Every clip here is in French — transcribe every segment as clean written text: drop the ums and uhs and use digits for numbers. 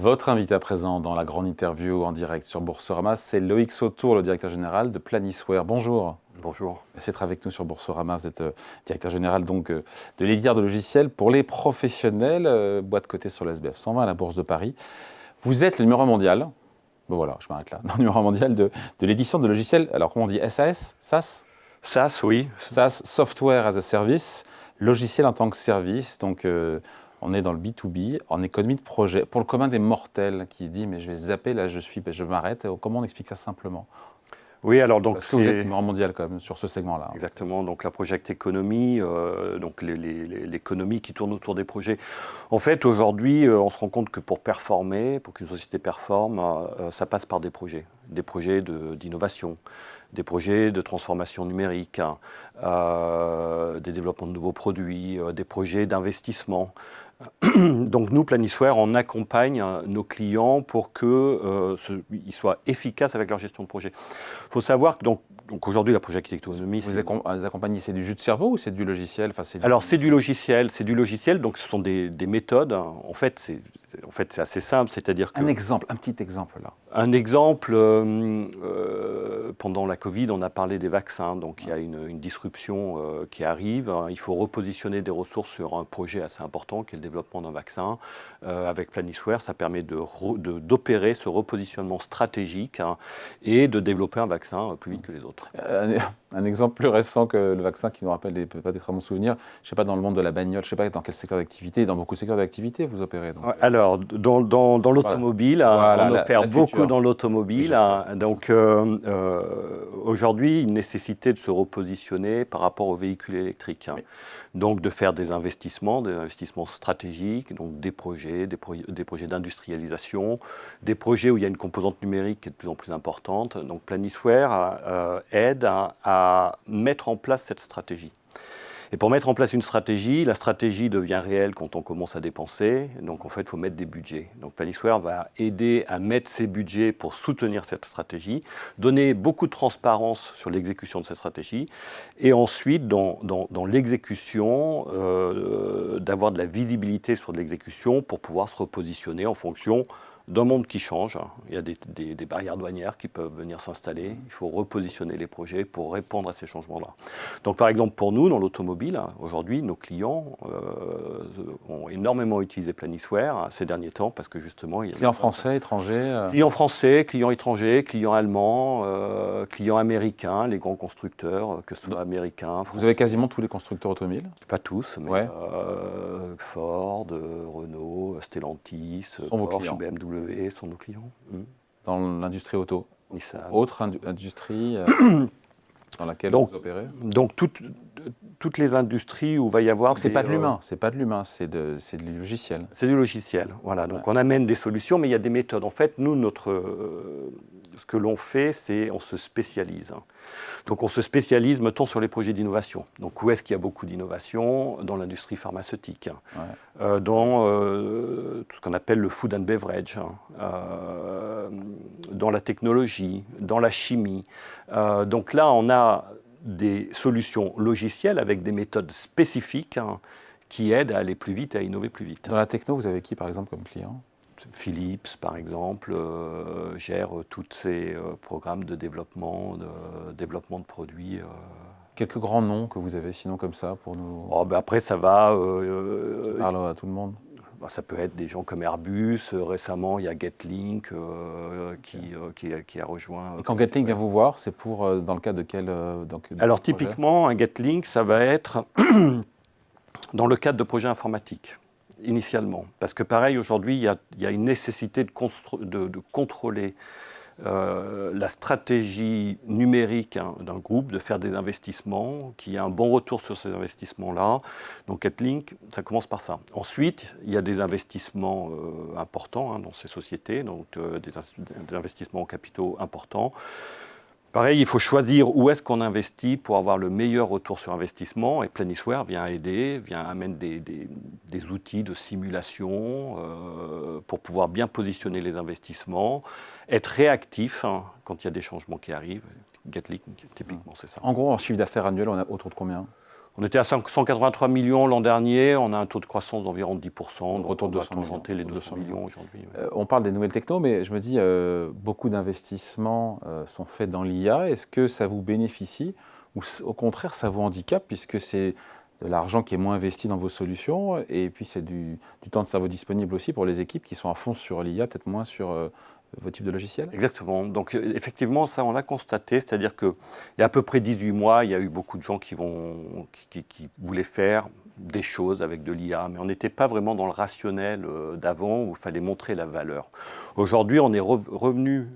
Votre invité à présent dans la grande interview en direct sur Boursorama, c'est Loïc Sautour, le directeur général de Planisware. Bonjour. Bonjour. Merci d'être avec nous sur Boursorama. Vous êtes directeur général donc, de l'éditeur de logiciels pour les professionnels, boîte cotée sur le SBF 120 à la Bourse de Paris. Vous êtes le numéro 1 mondial, bon voilà, je m'arrête là, le numéro 1 mondial de l'édition de logiciels, alors comment on dit, SAS, SaaS SaaS, oui. SaaS, Software as a Service, logiciel en tant que service, donc on est dans le B2B, en économie de projet, pour le commun des mortels qui se dit mais je vais zapper, là je m'arrête, comment on explique ça simplement? Oui, alors donc parce que vous êtes numéro mondial quand même sur ce segment-là. Exactement, donc la project economy, donc l'économie qui tourne autour des projets. En fait, aujourd'hui, on se rend compte que pour performer, pour qu'une société performe, ça passe par des projets d'innovation, des projets de transformation numérique, des développements de nouveaux produits, des projets d'investissement. Donc nous, Planisware, on accompagne nos clients pour qu'ils soient efficaces avec leur gestion de projet. Il faut savoir que donc aujourd'hui, la project economy... Vous les accompagnez, c'est du jus de cerveau ou c'est du logiciel? Alors c'est du logiciel, donc ce sont des méthodes. En fait, c'est assez simple, c'est-à-dire que... Un petit exemple là. Un exemple, pendant la Covid, on a parlé des vaccins, donc il y a une disruption qui arrive. Il faut repositionner des ressources sur un projet assez important qui est le développement d'un vaccin. Avec Planisware, ça permet d'opérer ce repositionnement stratégique et de développer un vaccin plus vite que les autres. Un exemple plus récent que le vaccin qui nous rappelle peut-être des très bons souvenirs, je ne sais pas, dans le monde de la bagnole, je ne sais pas dans quel secteur d'activité, dans beaucoup de secteurs d'activité vous opérez. Donc. Alors, dans l'automobile, on opère beaucoup dans l'automobile. Donc, aujourd'hui, une nécessité de se repositionner par rapport aux véhicules électriques. Oui. Donc, de faire des investissements stratégiques, donc des projets d'industrialisation, des projets où il y a une composante numérique qui est de plus en plus importante. Donc, Planisware aide à mettre en place cette stratégie. Et pour mettre en place une stratégie, la stratégie devient réelle quand on commence à dépenser. Donc en fait, il faut mettre des budgets. Donc Planisware va aider à mettre ces budgets pour soutenir cette stratégie, donner beaucoup de transparence sur l'exécution de cette stratégie, et ensuite, dans l'exécution, d'avoir de la visibilité sur de l'exécution pour pouvoir se repositionner en fonction d'un monde qui change. Il y a des barrières douanières qui peuvent venir s'installer. Il faut repositionner les projets pour répondre à ces changements-là. Donc par exemple pour nous, dans l'automobile, aujourd'hui, nos clients ont énormément utilisé Planisware ces derniers temps parce que justement... Clients français, étrangers Clients français, clients étrangers, clients allemands, clients américains, les grands constructeurs, que ce soit américains, français. Vous avez quasiment tous les constructeurs automobiles? Pas tous, mais Ford, Renault, Stellantis, Porsche, BMW sont nos clients. Dans l'industrie auto. Nissan. Autre industrie dans laquelle vous opérez? Donc toutes les industries où va y avoir... C'est pas de l'humain, c'est du logiciel. C'est du logiciel, voilà. Donc on amène des solutions, mais il y a des méthodes. En fait, nous, ce que l'on fait, c'est on se spécialise. Donc on se spécialise, mettons, sur les projets d'innovation. Donc où est-ce qu'il y a beaucoup d'innovation? Dans l'industrie pharmaceutique, dans tout ce qu'on appelle le food and beverage, dans la technologie, dans la chimie. Donc là, on a des solutions logicielles avec des méthodes spécifiques qui aident à aller plus vite, à innover plus vite. Dans la techno, vous avez qui, par exemple, comme client? Philips, par exemple, gère tous ces programmes de développement de produits. Quelques grands noms que vous avez sinon comme ça pour nous... Après, ça va... parle à tout le monde. Ça peut être des gens comme Airbus. Récemment, il y a Getlink qui a rejoint... Et quand Getlink vient vous voir, c'est pour, dans le cadre de quel Alors, typiquement, un Getlink, ça va être dans le cadre de projets informatiques. Initialement. Parce que pareil, aujourd'hui, il y a une nécessité de contrôler la stratégie numérique d'un groupe, de faire des investissements, qu'il y ait un bon retour sur ces investissements-là. Donc Getlink, ça commence par ça. Ensuite, il y a des investissements importants dans ces sociétés, donc des investissements en capitaux importants. Pareil, il faut choisir où est-ce qu'on investit pour avoir le meilleur retour sur investissement. Et Planisware vient aider, amène des outils de simulation pour pouvoir bien positionner les investissements, être réactif quand il y a des changements qui arrivent. Getlink, typiquement, c'est ça. En gros, en chiffre d'affaires annuel, on a autour de combien? On était à 183 millions l'an dernier, on a un taux de croissance d'environ 10%, donc Autour on de doit 200 millions. tangenter les 200 millions aujourd'hui. On parle des nouvelles technos, mais je me dis, beaucoup d'investissements sont faits dans l'IA. Est-ce que ça vous bénéficie ou au contraire, ça vous handicape puisque c'est de l'argent qui est moins investi dans vos solutions et puis c'est du temps de cerveau disponible aussi pour les équipes qui sont à fond sur l'IA, peut-être moins sur vos types de logiciels? Exactement. Donc effectivement, ça on l'a constaté, c'est-à-dire qu'il y a à peu près 18 mois, il y a eu beaucoup de gens qui voulaient faire des choses avec de l'IA, mais on n'était pas vraiment dans le rationnel d'avant où il fallait montrer la valeur. Aujourd'hui, on est revenu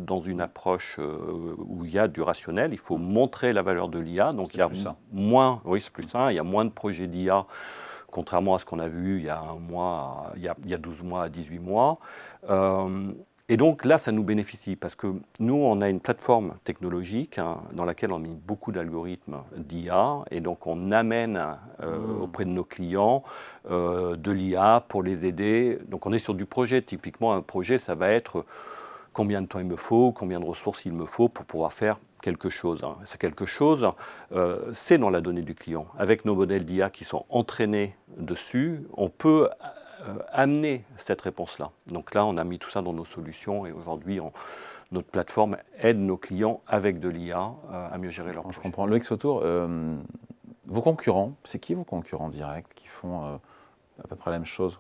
dans une approche où il y a du rationnel, il faut montrer la valeur de l'IA, donc il y a moins, oui c'est plus sain, il y a moins de projets d'IA, contrairement à ce qu'on a vu il y a un mois, il y a 12 mois à 18 mois. Et donc là, ça nous bénéficie parce que nous, on a une plateforme technologique dans laquelle on met beaucoup d'algorithmes d'IA et donc on amène auprès de nos clients de l'IA pour les aider. Donc on est sur du projet. Typiquement, un projet, ça va être combien de temps il me faut, combien de ressources il me faut pour pouvoir faire quelque chose. C'est quelque chose, c'est dans la donnée du client. Avec nos modèles d'IA qui sont entraînés dessus, on peut amener cette réponse-là. Donc là, on a mis tout ça dans nos solutions et aujourd'hui, notre plateforme aide nos clients avec de l'IA à mieux gérer leur projet. Je comprends. Loïc Sautour, vos concurrents, c'est qui vos concurrents directs qui font à peu près la même chose?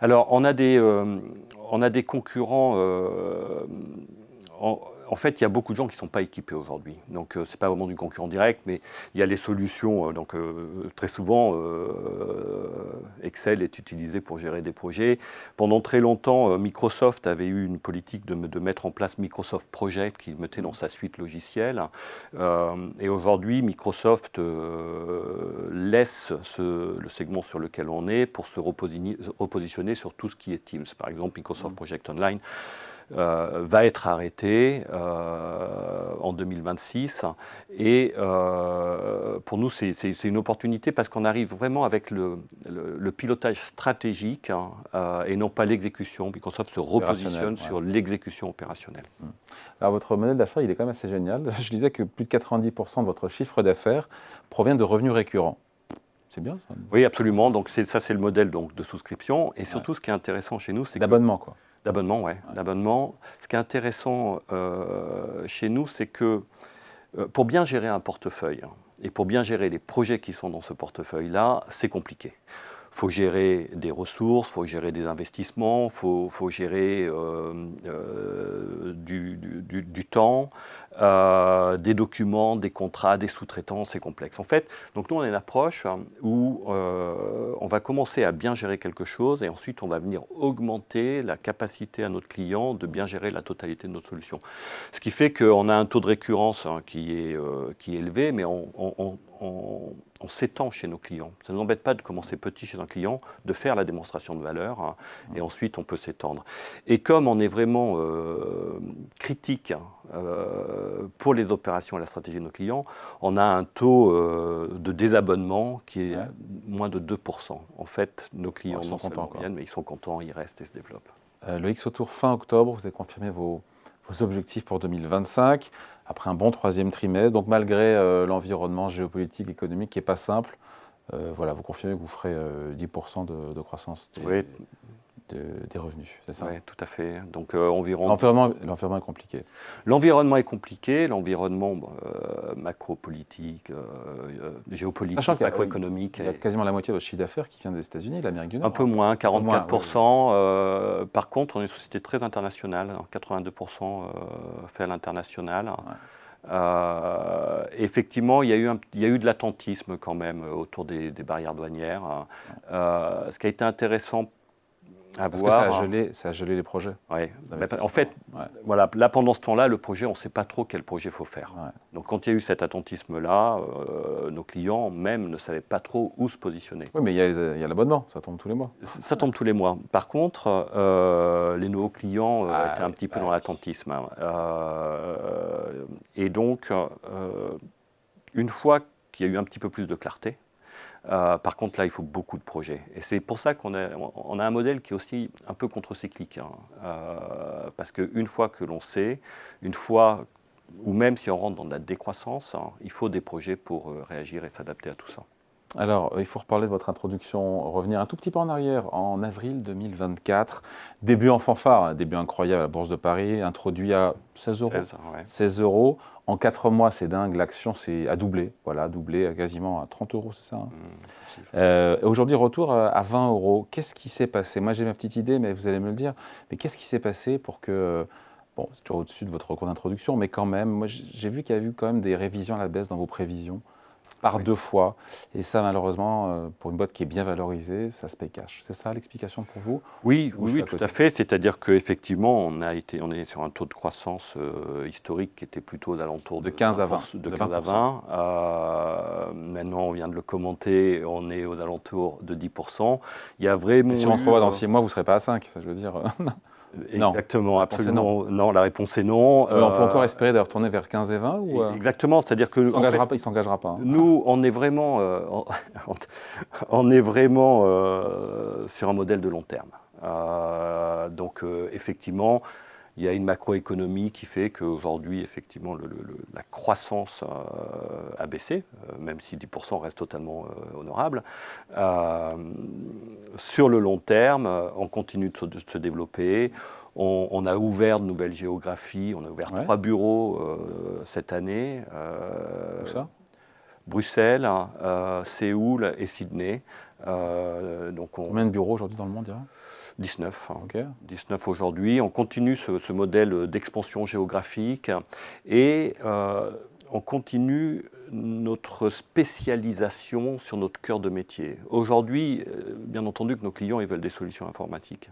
Alors, on a des concurrents. En fait, il y a beaucoup de gens qui ne sont pas équipés aujourd'hui. Donc, ce n'est pas vraiment du concurrent direct, mais il y a les solutions. Donc, très souvent, Excel est utilisé pour gérer des projets. Pendant très longtemps, Microsoft avait eu une politique de mettre en place Microsoft Project qu'il mettait dans sa suite logicielle. Et aujourd'hui, Microsoft laisse le segment sur lequel on est pour se repositionner sur tout ce qui est Teams. Par exemple, Microsoft Project Online va être arrêté en 2026 et pour nous c'est une opportunité parce qu'on arrive vraiment avec le pilotage stratégique et non pas l'exécution. Microsoft se repositionne sur l'exécution opérationnelle. Alors votre modèle d'affaires il est quand même assez génial. Je disais que plus de 90% de votre chiffre d'affaires provient de revenus récurrents. C'est bien ça? Oui, absolument. Donc ça c'est le modèle donc, de souscription et surtout ce qui est intéressant chez nous c'est d'abonnement quoi. D'abonnement, oui. D'abonnement. Ce qui est intéressant chez nous, c'est que pour bien gérer un portefeuille et pour bien gérer les projets qui sont dans ce portefeuille-là, c'est compliqué. Il faut gérer des ressources, il faut gérer des investissements, il faut gérer du temps, des documents, des contrats, des sous-traitants, c'est complexe. En fait, donc nous on a une approche où on va commencer à bien gérer quelque chose et ensuite on va venir augmenter la capacité à notre client de bien gérer la totalité de notre solution. Ce qui fait qu'on a un taux de récurrence qui est élevé, mais on s'étend chez nos clients. Ça ne nous embête pas de commencer petit chez un client, de faire la démonstration de valeur, et ensuite on peut s'étendre. Et comme on est vraiment critique pour les opérations et la stratégie de nos clients, on a un taux de désabonnement qui est moins de 2%. En fait, nos clients sont contents, viennent, mais ils sont contents, ils restent et se développent. Loïc Sautour, fin octobre, vous avez confirmé vos objectifs pour 2025, après un bon troisième trimestre. Donc malgré l'environnement géopolitique, économique qui n'est pas simple, voilà, vous confirmez que vous ferez 10% de croissance des revenus, c'est ça? Oui, tout à fait. Donc environ... L'environnement est compliqué. L'environnement est compliqué, l'environnement macro-politique, géopolitique, Sachant macroéconomique. Il y a quasiment la moitié de votre chiffre d'affaires qui vient des États-Unis, de l'Amérique du Nord. Un peu moins, 44%. Par contre, on est une société très internationale, 82% fait à l'international. Effectivement, il y a eu de l'attentisme quand même autour des barrières douanières. Ce qui a été intéressant à Parce voir. que ça a gelé les projets. Ouais. En fait, voilà, là pendant ce temps-là, le projet, on ne sait pas trop quel projet il faut faire. Ouais. Donc quand il y a eu cet attentisme-là, nos clients même ne savaient pas trop où se positionner. Oui, mais il y a l'abonnement, ça tombe tous les mois. Ça tombe tous les mois. Par contre, les nouveaux clients étaient un petit peu dans l'attentisme. Et donc, une fois qu'il y a eu un petit peu plus de clarté, par contre, là, il faut beaucoup de projets. Et c'est pour ça qu'on a un modèle qui est aussi un peu contre-cyclique. Parce qu'une fois que l'on sait, une fois ou même si on rentre dans de la décroissance, il faut des projets pour réagir et s'adapter à tout ça. Alors, il faut reparler de votre introduction, revenir un tout petit peu en arrière, en avril 2024. Début en fanfare, début incroyable à la Bourse de Paris, introduit à 16 euros. 16, ouais. 16 euros. En 4 mois, c'est dingue, l'action a doublé, voilà, doublé à quasiment à 30 euros, c'est ça Aujourd'hui, retour à 20 euros. Qu'est-ce qui s'est passé? Moi, j'ai ma petite idée, mais vous allez me le dire. Mais qu'est-ce qui s'est passé pour que... Bon, c'est toujours au-dessus de votre cours d'introduction, mais quand même, moi, j'ai vu qu'il y a eu quand même des révisions à la baisse dans vos prévisions par 2 fois. Et ça, malheureusement, pour une boîte qui est bien valorisée, ça se paye cash. C'est ça l'explication pour vous? Oui, tout à fait. C'est-à-dire qu'effectivement, on est sur un taux de croissance historique qui était plutôt aux alentours de 15 à 20. De 15 à 20. Maintenant, on vient de le commenter, on est aux alentours de 10%. Il y a vraiment. Et si on se revoit dans 6 mois, vous ne serez pas à 5, ça je veux dire. Exactement, non. absolument. Non, la réponse est non. On peut encore espérer de retourner vers 15 et 20 ou Exactement, c'est-à-dire que... Il ne s'engagera pas. Hein. Nous, on est vraiment, sur un modèle de long terme. Donc, effectivement, il y a une macroéconomie qui fait qu'aujourd'hui, effectivement, la croissance a baissé, même si 10% reste totalement honorable. Sur le long terme, on continue de se développer. On a ouvert de nouvelles géographies. On a ouvert 3 bureaux cette année. Où ça? Bruxelles, Séoul et Sydney. Combien de bureaux aujourd'hui dans le monde 19. Okay. 19 aujourd'hui. On continue ce modèle d'expansion géographique et on continue notre spécialisation sur notre cœur de métier. Aujourd'hui, bien entendu que nos clients ils veulent des solutions informatiques,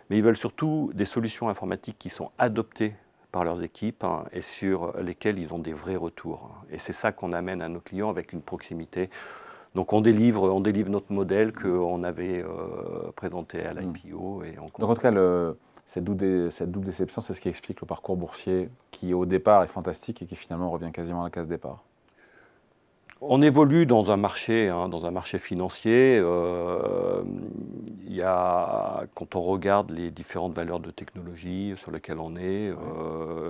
mais ils veulent surtout des solutions informatiques qui sont adoptées par leurs équipes et sur lesquelles ils ont des vrais retours. Et c'est ça qu'on amène à nos clients avec une proximité. Donc on délivre notre modèle qu'on avait présenté à l'IPO. Donc en tout cas, cette double déception, c'est ce qui explique le parcours boursier qui au départ est fantastique et qui finalement revient quasiment à la case départ. On évolue dans un marché financier. Quand on regarde les différentes valeurs de technologie sur lesquelles on est,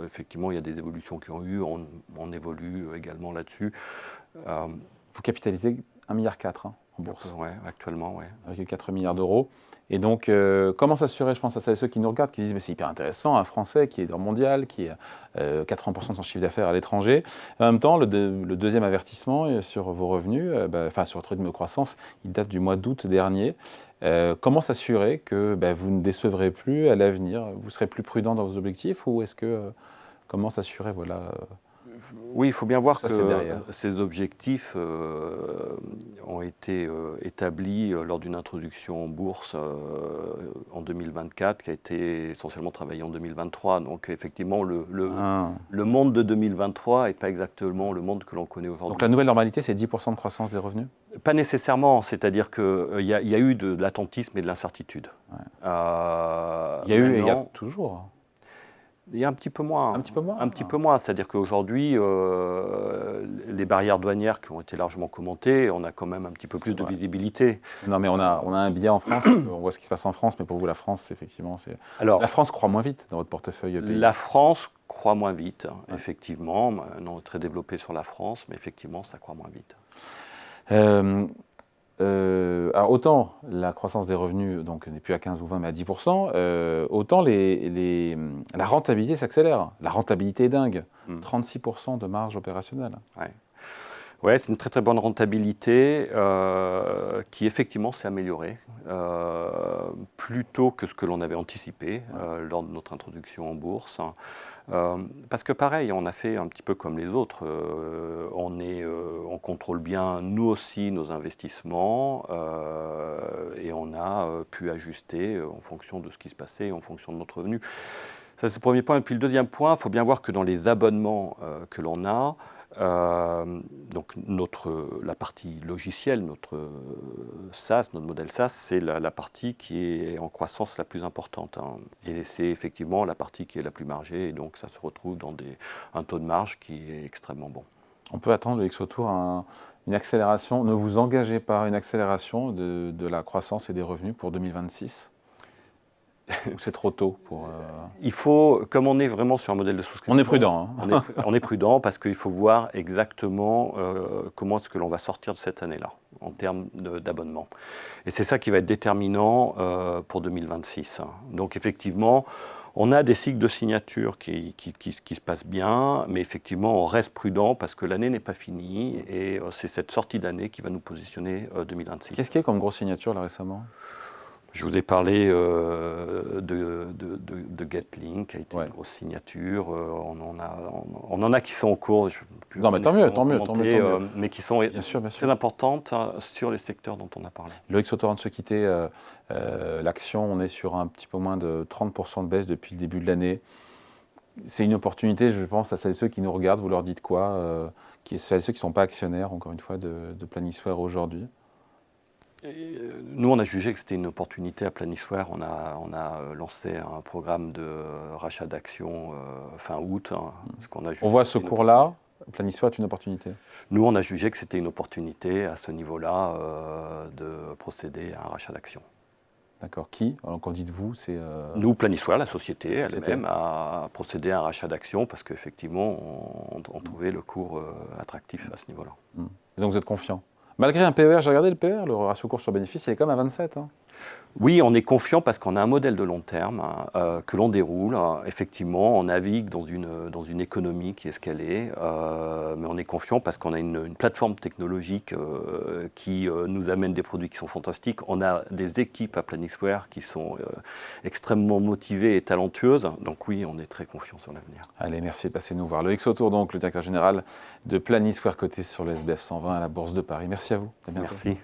effectivement, il y a des évolutions qui ont eu. On évolue également là-dessus. Vous capitalisez 1,4 milliard en bourse. Oui, actuellement, oui. Avec 4 milliards d'euros. Et donc, comment s'assurer, je pense à ceux qui nous regardent, qui disent mais c'est hyper intéressant, un Français qui est dans le mondial, qui a 80% de son chiffre d'affaires à l'étranger. En même temps, le deuxième avertissement sur vos revenus, sur votre rythme de croissance, il date du mois d'août dernier. Comment s'assurer que vous ne décevrez plus à l'avenir? Vous serez plus prudent dans vos objectifs ou est-ce que comment s'assurer Oui, il faut bien voir que ces objectifs ont été établis lors d'une introduction en bourse en 2024, qui a été essentiellement travaillée en 2023. Donc effectivement, le monde de 2023 n'est pas exactement le monde que l'on connaît aujourd'hui. Donc la nouvelle normalité, c'est 10% de croissance des revenus? Pas nécessairement, c'est-à-dire qu'il y a eu de l'attentisme et de l'incertitude. Ouais. Il y a eu et il y a toujours. Il y a un petit peu moins. Un petit peu moins. Un petit peu moins. C'est-à-dire qu'aujourd'hui, les barrières douanières qui ont été largement commentées, on a quand même un petit peu plus de visibilité. Non, mais on a un billet en France, on voit ce qui se passe en France, mais pour vous, la France, effectivement, c'est... Alors, la France croît moins vite dans votre portefeuille pays. La France croît moins vite, effectivement. Maintenant, on est très développé sur la France, mais effectivement, ça croît moins vite. Alors autant la croissance des revenus n'est plus à 15 ou 20 mais à 10%, autant la rentabilité s'accélère. La rentabilité est dingue. 36% de marge opérationnelle. Ouais, c'est une très très bonne rentabilité qui effectivement s'est améliorée plus tôt que ce que l'on avait anticipé lors de notre introduction en bourse. Parce que pareil, on a fait un petit peu comme les autres. On contrôle bien nous aussi nos investissements et on a pu ajuster en fonction de ce qui se passait, en fonction de notre revenu. Ça, c'est le premier point. Et puis le deuxième point, il faut bien voir que dans les abonnements que l'on a, donc la partie logicielle, notre SaaS, notre modèle SaaS, c'est la partie qui est en croissance la plus importante. Et c'est effectivement la partie qui est la plus margée. Et donc ça se retrouve dans un taux de marge qui est extrêmement bon. On peut attendre de Exotour une accélération. Ne vous engagez pas à une accélération de la croissance et des revenus pour 2026? Ou c'est trop tôt pour... Il faut, comme on est vraiment sur un modèle de souscription... On est prudent. Hein. On est prudent parce qu'il faut voir exactement comment est-ce que l'on va sortir de cette année-là en termes d'abonnement. Et c'est ça qui va être déterminant pour 2026. Donc effectivement, on a des cycles de signature qui se passent bien, mais effectivement, on reste prudent parce que l'année n'est pas finie et c'est cette sortie d'année qui va nous positionner 2026. Qu'est-ce qu'il y a comme grosse signature là récemment ? Je vous ai parlé de Getlink, qui a été une grosse signature. On en a qui sont en cours. Non, mais tant mieux. Mais qui sont bien sûr. très importantes sur les secteurs dont on a parlé. Loïc Sautour, avant de se quitter, l'action, on est sur un petit peu moins de 30% de baisse depuis le début de l'année. C'est une opportunité, je pense, à celles et ceux qui nous regardent. Vous leur dites quoi celles et ceux qui ne sont pas actionnaires, encore une fois, de Planisware aujourd'hui. Nous, on a jugé que c'était une opportunité à Planisware. On a lancé un programme de rachat d'actions fin août. On voit ce cours-là, Planisware est une opportunité. Nous, on a jugé que c'était une opportunité à ce niveau-là de procéder à un rachat d'actions. D'accord. Qui ? Alors, quand dites-vous, c'est... Nous, Planisware, la société elle-même, a procédé à un rachat d'actions parce qu'effectivement, on trouvait le cours attractif à ce niveau-là. Et donc, vous êtes confiant ? Malgré un PER, j'ai regardé le PER, le ratio cours sur bénéfice, il est quand même à 27. Hein. Oui, on est confiant parce qu'on a un modèle de long terme que l'on déroule. Effectivement, on navigue dans une économie qui est ce qu'elle est, mais on est confiant parce qu'on a une plateforme technologique qui nous amène des produits qui sont fantastiques. On a des équipes à Planisware qui sont extrêmement motivées et talentueuses. Donc oui, on est très confiant sur l'avenir. Allez, merci de passer nous voir. Loïc Sautour, donc le directeur général de Planisware coté sur le SBF 120 à la Bourse de Paris. Merci à vous. À bientôt. Merci.